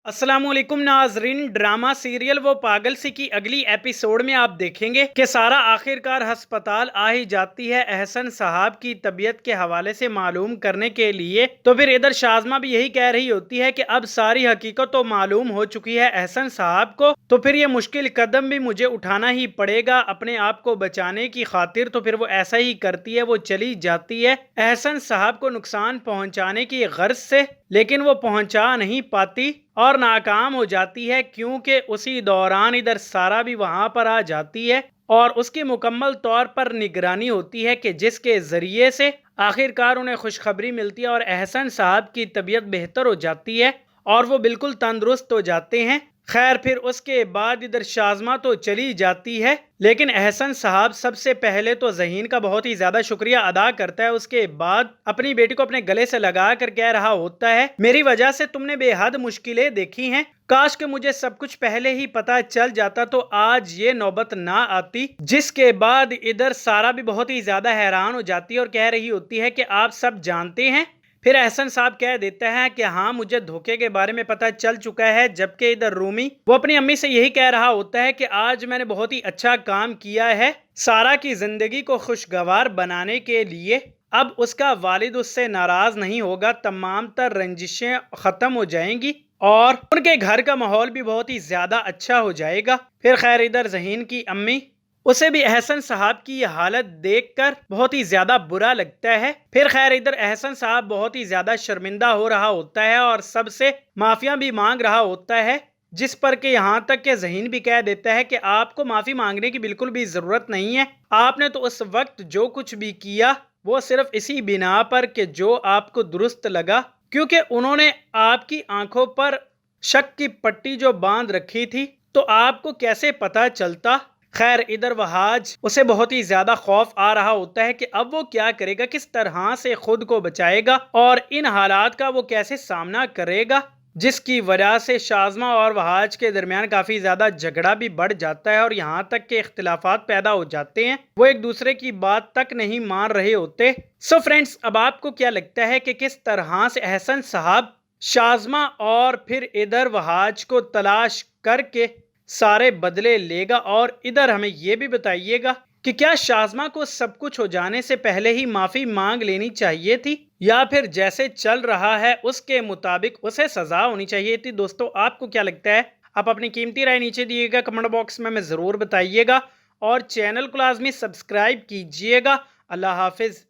अस्सलाम वालेकुम नाजरीन। ड्रामा सीरियल वो पागल सी की अगली एपिसोड में आप देखेंगे कि सारा आखिरकार अस्पताल आ ही जाती है एहसन साहब की तबीयत के हवाले से मालूम करने के लिए। तो फिर इधर शाज़मा भी यही कह रही होती है कि अब सारी हकीकत तो मालूम हो चुकी है एहसन साहब को, तो फिर ये मुश्किल कदम भी मुझे उठाना ही पड़ेगा अपने आप को बचाने की खातिर। तो फिर वो ऐसा ही करती है, वो चली जाती है एहसन साहब को नुकसान पहुंचाने की गर्ज से, लेकिन वो पहुंचा नहीं पाती और नाकाम हो जाती है, क्योंकि उसी दौरान इधर सारा भी वहां पर आ जाती है और उसकी मुकम्मल तौर पर निगरानी होती है कि जिसके जरिए से आखिरकार उन्हें खुशखबरी मिलती है और एहसन साहब की तबीयत बेहतर हो जाती है और वो बिल्कुल तंदुरुस्त हो जाते हैं। खैर फिर उसके बाद इधर शाज़मा तो चली जाती है, लेकिन एहसन साहब सबसे पहले तो ज़हीन का बहुत ही ज़्यादा शुक्रिया अदा करता है। उसके बाद अपनी बेटी को अपने गले से लगा कर कह रहा होता है, मेरी वजह से तुमने बेहद मुश्किलें देखी हैं, काश कि मुझे सब कुछ पहले ही पता चल जाता तो आज ये नौबत ना आती। जिसके बाद इधर सारा भी बहुत ही ज़्यादा हैरान हो जाती है और कह रही होती है कि आप सब जानते हैं। फिर एहसन साहब कह देता है कि हाँ, मुझे धोखे के बारे में पता चल चुका है। जबकि इधर रूमी वो अपनी अम्मी से यही कह रहा होता है कि आज मैंने बहुत ही अच्छा काम किया है सारा की जिंदगी को खुशगवार बनाने के लिए। अब उसका वालिद उससे नाराज नहीं होगा, तमाम तर रंजिशें खत्म हो जाएंगी और उनके घर का माहौल भी बहुत ही ज्यादा अच्छा हो जाएगा। फिर खैर इधर ज़हीन की अम्मी, उसे भी एहसन साहब की ये हालत देखकर बहुत ही ज्यादा बुरा लगता है। फिर खैर इधर एहसन साहब बहुत ही ज्यादा शर्मिंदा हो रहा होता है और सबसे माफिया भी मांग रहा होता है, जिस पर कि यहाँ तक के ज़हीन भी कह देता है कि आपको माफी मांगने की बिल्कुल भी जरूरत नहीं है। आपने तो उस वक्त जो कुछ भी किया वो सिर्फ इसी बिना पर कि जो आपको दुरुस्त लगा, क्योंकि उन्होंने आपकी आंखों पर शक की पट्टी जो बांध रखी थी, तो आपको कैसे पता चलता। खैर इधर वहाज, उसे बहुत ही ज्यादा खौफ आ रहा होता है कि अब वो क्या करेगा, किस तरह से खुद को बचाएगा और इन हालात का वो कैसे सामना करेगा, जिसकी वजह से शाज़मा और वहाज के दरमियान काफी ज्यादा झगड़ा भी बढ़ जाता है और यहाँ तक के इख्तिलाफात पैदा हो जाते हैं। वो एक दूसरे की बात तक नहीं मान रहे होते। सो फ्रेंड्स, अब आपको क्या लगता है कि किस तरह से एहसन साहब शाज़मा और फिर इधर वहाज को तलाश करके सारे बदले लेगा? और इधर हमें यह भी बताइएगा कि क्या शाज़मा को सब कुछ हो जाने से पहले ही माफी मांग लेनी चाहिए थी, या फिर जैसे चल रहा है उसके मुताबिक उसे सजा होनी चाहिए थी? दोस्तों आपको क्या लगता है? आप अपनी कीमती राय नीचे दिएगा कमेंट बॉक्स में जरूर बताइएगा और चैनल को लाजमी सब्सक्राइब कीजिएगा। अल्लाह हाफिज।